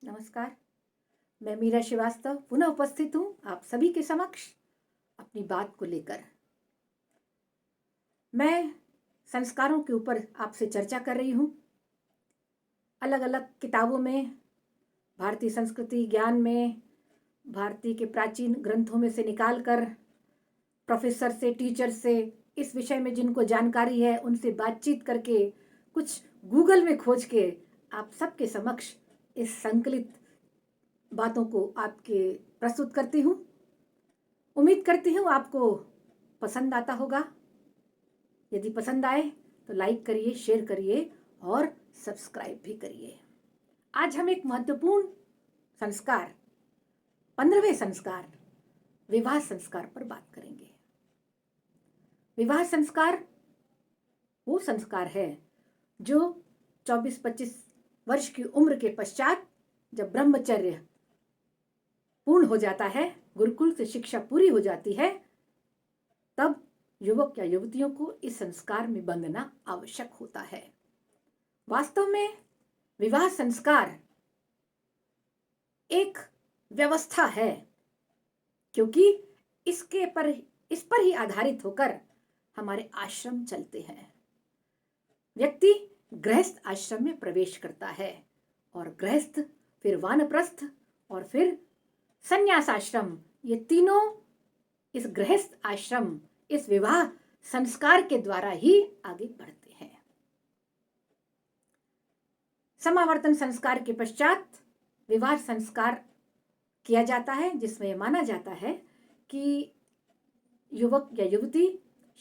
नमस्कार। मैं मीरा श्रीवास्तव पुनः उपस्थित हूँ आप सभी के समक्ष अपनी बात को लेकर। मैं संस्कारों के ऊपर आपसे चर्चा कर रही हूँ। अलग अलग किताबों में, भारतीय संस्कृति ज्ञान में, भारतीय के प्राचीन ग्रंथों में से निकाल कर प्रोफेसर से, टीचर से, इस विषय में जिनको जानकारी है उनसे बातचीत करके, कुछ गूगल में खोज के आप सबके समक्ष इस संकलित बातों को आपके प्रस्तुत करती हूँ। उम्मीद करती हूँ आपको पसंद आता होगा। यदि पसंद आए तो लाइक करिए, शेयर करिए और सब्सक्राइब भी करिए। आज हम एक महत्वपूर्ण संस्कार, 15वें संस्कार, विवाह संस्कार पर बात करेंगे। विवाह संस्कार वो संस्कार है जो 24-25 वर्ष की उम्र के पश्चात, जब ब्रह्मचर्य पूर्ण हो जाता है, गुरुकुल से शिक्षा पूरी हो जाती है, तब युवक या युवतियों को इस संस्कार में बंधना आवश्यक होता है। वास्तव में विवाह संस्कार एक व्यवस्था है, क्योंकि इस पर ही आधारित होकर हमारे आश्रम चलते हैं। व्यक्ति गृहस्थ आश्रम में प्रवेश करता है और गृहस्थ, फिर वानप्रस्थ और फिर संन्यास आश्रम, ये तीनों इस गृहस्थ आश्रम, इस विवाह संस्कार के द्वारा ही आगे बढ़ते हैं। समावर्तन संस्कार के पश्चात विवाह संस्कार किया जाता है, जिसमें माना जाता है कि युवक या युवती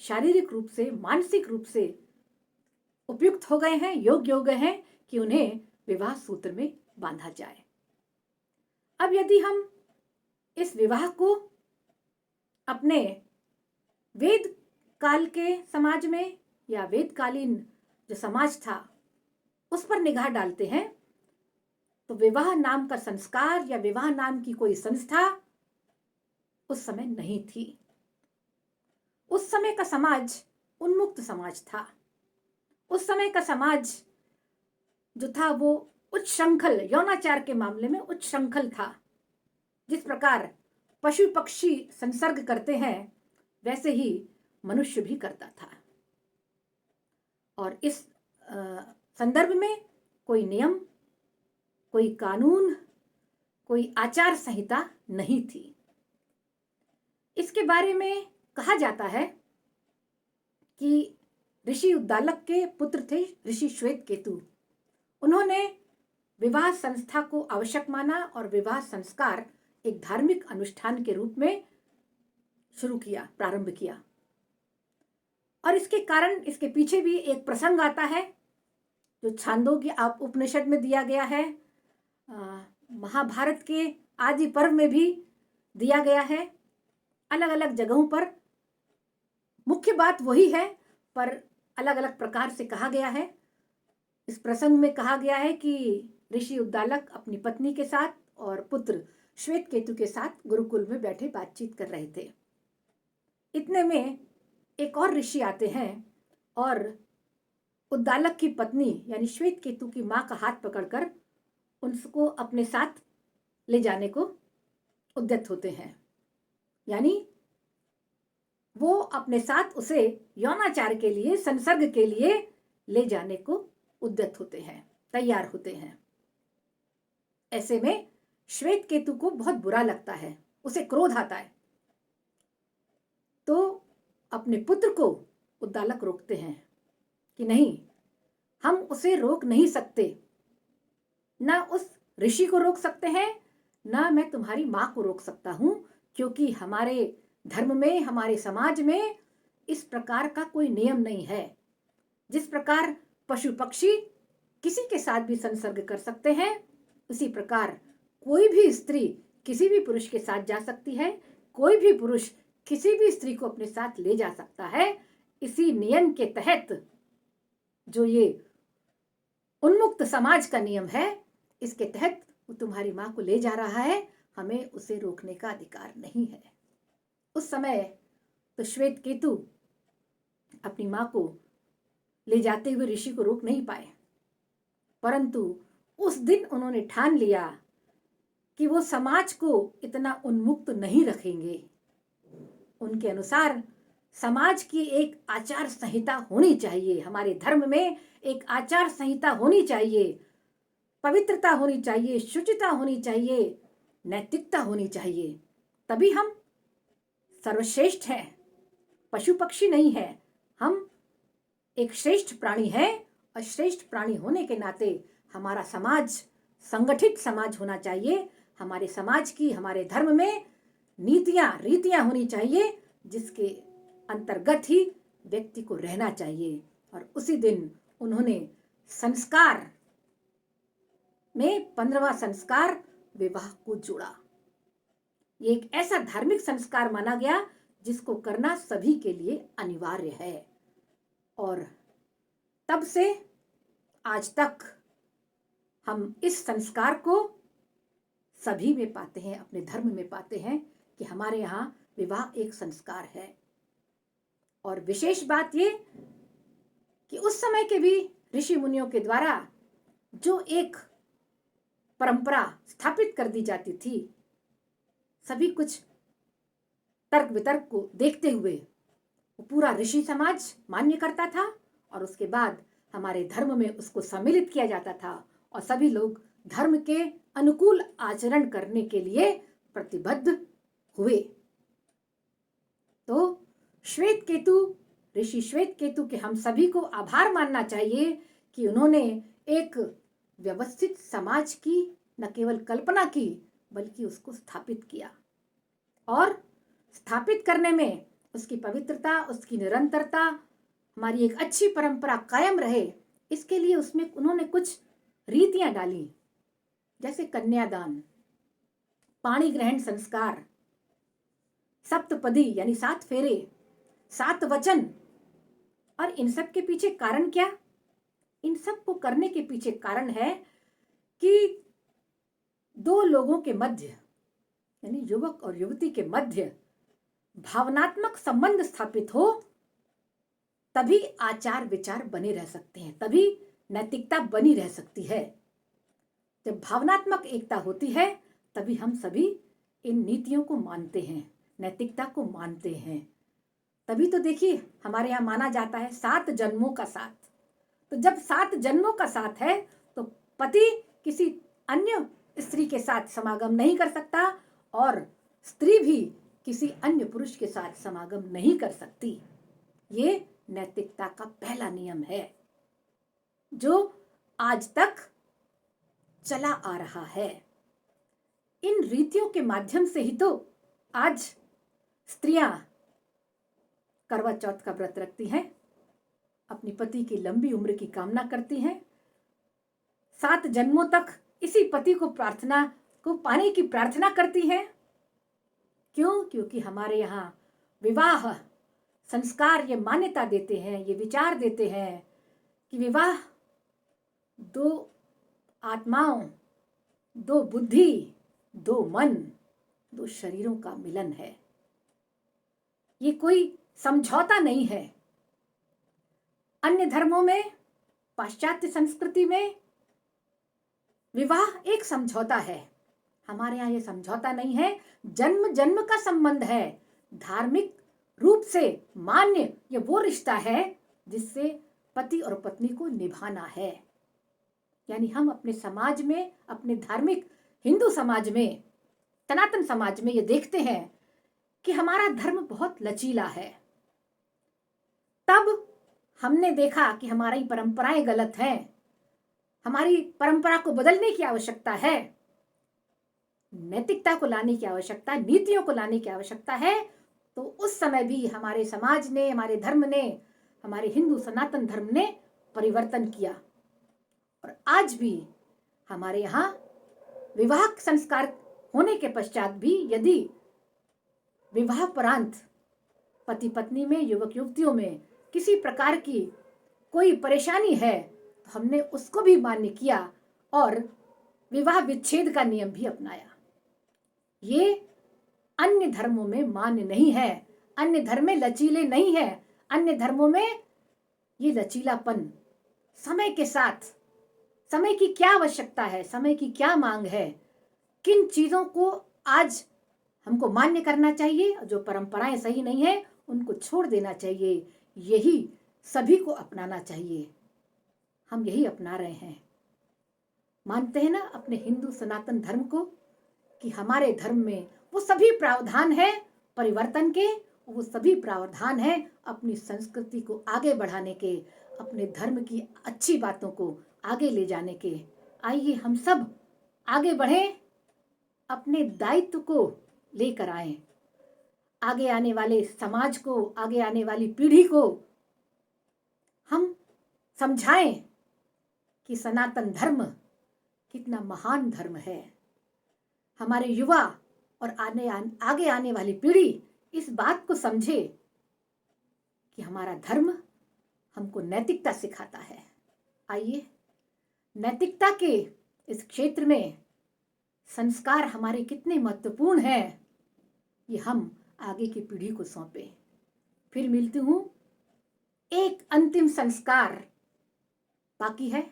शारीरिक रूप से, मानसिक रूप से उपयुक्त हो गए हैं, योग्य हो गए हैं कि उन्हें विवाह सूत्र में बांधा जाए। अब यदि हम इस विवाह को अपने वेद काल के समाज में या वेदकालीन जो समाज था उस पर निगाह डालते हैं, तो विवाह नाम का संस्कार या विवाह नाम की कोई संस्था उस समय नहीं थी। उस समय का समाज उन्मुक्त समाज था। उस समय का समाज जो था वो उच्च श्रृंखल, यौनाचार के मामले में उच्च श्रृंखल था। जिस प्रकार पशु पक्षी संसर्ग करते हैं, वैसे ही मनुष्य भी करता था। और इस संदर्भ में कोई नियम, कोई कानून, कोई आचार संहिता नहीं थी। इसके बारे में कहा जाता है कि ऋषि उद्दालक के पुत्र थे ऋषि श्वेतकेतु। उन्होंने विवाह संस्था को आवश्यक माना और विवाह संस्कार एक धार्मिक अनुष्ठान के रूप में प्रारंभ किया। और इसके कारण, इसके पीछे भी एक प्रसंग आता है जो छांदोग्य उपनिषद में दिया गया है, महाभारत के आदि पर्व में भी दिया गया है। अलग अलग जगहों पर मुख्य बात वही है, पर अलग अलग प्रकार से कहा गया है। इस प्रसंग में कहा गया है कि ऋषि उद्दालक अपनी पत्नी के साथ और पुत्र श्वेतकेतु के साथ गुरुकुल में बैठे बातचीत कर रहे थे। इतने में एक और ऋषि आते हैं और उद्दालक की पत्नी यानी श्वेतकेतु की मां का हाथ पकड़कर उनको अपने साथ ले जाने को उद्यत होते हैं। यानी वो अपने साथ उसे यौनाचार के लिए, संसर्ग के लिए ले जाने को उद्यत होते हैं, तैयार होते हैं। ऐसे में श्वेतकेतु को बहुत बुरा लगता है, उसे क्रोध आता है। तो अपने पुत्र को उद्दालक रोकते हैं कि नहीं, हम उसे रोक नहीं सकते, ना उस ऋषि को रोक सकते हैं, ना मैं तुम्हारी मां को रोक सकता हूं, क्योंकि हमारे धर्म में, हमारे समाज में इस प्रकार का कोई नियम नहीं है। जिस प्रकार पशु पक्षी किसी के साथ भी संसर्ग कर सकते हैं, उसी प्रकार कोई भी स्त्री किसी भी पुरुष के साथ जा सकती है, कोई भी पुरुष किसी भी स्त्री को अपने साथ ले जा सकता है। इसी नियम के तहत जो ये उन्मुक्त समाज का नियम है, इसके तहत वो तुम्हारी मां को ले जा रहा है, हमें उसे रोकने का अधिकार नहीं है। उस समय तो श्वेतकेतु अपनी मां को ले जाते हुए ऋषि को रोक नहीं पाए, परंतु उस दिन उन्होंने ठान लिया कि वो समाज को इतना उन्मुक्त नहीं रखेंगे। उनके अनुसार समाज की एक आचार संहिता होनी चाहिए, हमारे धर्म में एक आचार संहिता होनी चाहिए, पवित्रता होनी चाहिए, शुचिता होनी चाहिए, नैतिकता होनी चाहिए। तभी हम सर्वश्रेष्ठ हैं, पशु पक्षी नहीं है। हम एक श्रेष्ठ प्राणी हैं और श्रेष्ठ प्राणी होने के नाते हमारा समाज संगठित समाज होना चाहिए। हमारे समाज की, हमारे धर्म में नीतियां रीतियां होनी चाहिए जिसके अंतर्गत ही व्यक्ति को रहना चाहिए। और उसी दिन उन्होंने संस्कार में 15वां संस्कार विवाह को जोड़ा। ये एक ऐसा धार्मिक संस्कार माना गया जिसको करना सभी के लिए अनिवार्य है। और तब से आज तक हम इस संस्कार को सभी में पाते हैं, अपने धर्म में पाते हैं कि हमारे यहाँ विवाह एक संस्कार है। और विशेष बात ये कि उस समय के भी ऋषि मुनियों के द्वारा जो एक परंपरा स्थापित कर दी जाती थी, सभी कुछ तर्क वितर्क को देखते हुए वो पूरा ऋषि समाज मान्य करता था और उसके बाद हमारे धर्म में उसको सम्मिलित किया जाता था और सभी लोग धर्म के अनुकूल आचरण करने के लिए प्रतिबद्ध हुए। तो श्वेत केतु, ऋषि श्वेत केतु के हम सभी को आभार मानना चाहिए कि उन्होंने एक व्यवस्थित समाज की न केवल कल्पना की बल्कि उसको स्थापित किया। और स्थापित करने में उसकी पवित्रता, उसकी निरंतरता, हमारी एक अच्छी परंपरा कायम रहे, इसके लिए उसमें उन्होंने कुछ रीतियां डाली, जैसे कन्यादान, पाणी ग्रहण संस्कार, सप्तपदी यानी 7 फेरे, 7 वचन। और इन सब के पीछे कारण क्या? इन सब को करने के पीछे कारण है कि 2 लोगों के मध्य यानी युवक और युवती के मध्य भावनात्मक संबंध स्थापित हो, तभी आचार विचार बने रह सकते हैं, तभी नैतिकता बनी रह सकती है। जब भावनात्मक एकता होती है तभी हम सभी इन नीतियों को मानते हैं, नैतिकता को मानते हैं। तभी तो देखिए हमारे यहाँ माना जाता है 7 जन्मों का साथ। तो जब 7 जन्मों का साथ है तो पति किसी अन्य स्त्री के साथ समागम नहीं कर सकता और स्त्री भी किसी अन्य पुरुष के साथ समागम नहीं कर सकती। ये नैतिकता का पहला नियम है जो आज तक चला आ रहा है। इन रीतियों के माध्यम से ही तो आज स्त्रियां करवा चौथ का व्रत रखती हैं, अपनी पति की लंबी उम्र की कामना करती हैं, 7 जन्मों तक इसी पति को पाने की प्रार्थना करती हैं। क्यों? क्योंकि हमारे यहाँ विवाह संस्कार ये मान्यता देते हैं, ये विचार देते हैं कि विवाह 2 आत्माओं, 2 बुद्धि, 2 मन, 2 शरीरों का मिलन है। ये कोई समझौता नहीं है। अन्य धर्मों में, पाश्चात्य संस्कृति में विवाह एक समझौता है। हमारे यहाँ ये समझौता नहीं है, जन्म जन्म का संबंध है। धार्मिक रूप से मान्य ये वो रिश्ता है जिससे पति और पत्नी को निभाना है। यानी हम अपने समाज में, अपने धार्मिक हिंदू समाज में, सनातन समाज में ये देखते हैं कि हमारा धर्म बहुत लचीला है। तब हमने देखा कि हमारी परंपराएं गलत हैं, हमारी परंपरा को बदलने की आवश्यकता है, नैतिकता को लाने की आवश्यकता, नीतियों को लाने की आवश्यकता है। तो उस समय भी हमारे समाज ने, हमारे धर्म ने, हमारे हिंदू सनातन धर्म ने परिवर्तन किया। और आज भी हमारे यहाँ विवाह संस्कार होने के पश्चात भी यदि विवाह परांत पति पत्नी में, युवक युवतियों में किसी प्रकार की कोई परेशानी है तो हमने उसको भी मान्य किया और विवाह विच्छेद का नियम भी अपनाया। ये अन्य धर्मों में मान्य नहीं है, अन्य धर्म में लचीले नहीं है। अन्य धर्मों में ये लचीलापन समय के साथ, समय की क्या आवश्यकता है, समय की क्या मांग है, किन चीज़ों को आज हमको मान्य करना चाहिए, जो परंपराएं सही नहीं है उनको छोड़ देना चाहिए, यही सभी को अपनाना चाहिए। हम यही अपना रहे हैं। मानते हैं ना अपने हिंदू सनातन धर्म को, कि हमारे धर्म में वो सभी प्रावधान है परिवर्तन के, वो सभी प्रावधान है अपनी संस्कृति को आगे बढ़ाने के, अपने धर्म की अच्छी बातों को आगे ले जाने के। आइए हम सब आगे बढ़ें, अपने दायित्व को लेकर आए, आगे आने वाले समाज को, आगे आने वाली पीढ़ी को हम समझाएं कि सनातन धर्म कितना महान धर्म है। हमारे युवा और आगे आने वाली पीढ़ी इस बात को समझे कि हमारा धर्म हमको नैतिकता सिखाता है। आइए नैतिकता के इस क्षेत्र में संस्कार हमारे कितने महत्वपूर्ण हैं, ये हम आगे की पीढ़ी को सौंपे। फिर मिलती हूँ, एक अंतिम संस्कार बाकी है,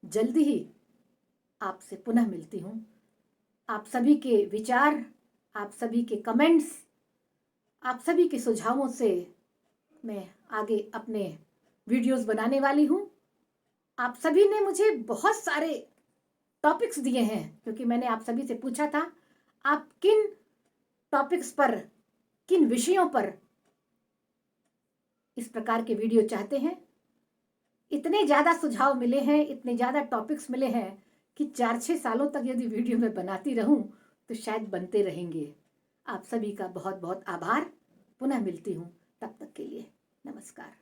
जल्दी ही आपसे पुनः मिलती हूँ। आप सभी के विचार, आप सभी के कमेंट्स, आप सभी के सुझावों से मैं आगे अपने वीडियोस बनाने वाली हूँ। आप सभी ने मुझे बहुत सारे टॉपिक्स दिए हैं, क्योंकि मैंने आप सभी से पूछा था आप किन टॉपिक्स पर, किन विषयों पर इस प्रकार के वीडियो चाहते हैं। इतने ज़्यादा सुझाव मिले हैं, इतने ज़्यादा टॉपिक्स मिले हैं कि 4-6 सालों तक यदि वीडियो में बनाती रहूं तो शायद बनते रहेंगे। आप सभी का बहुत बहुत आभार। पुनः मिलती हूँ, तब तक के लिए नमस्कार।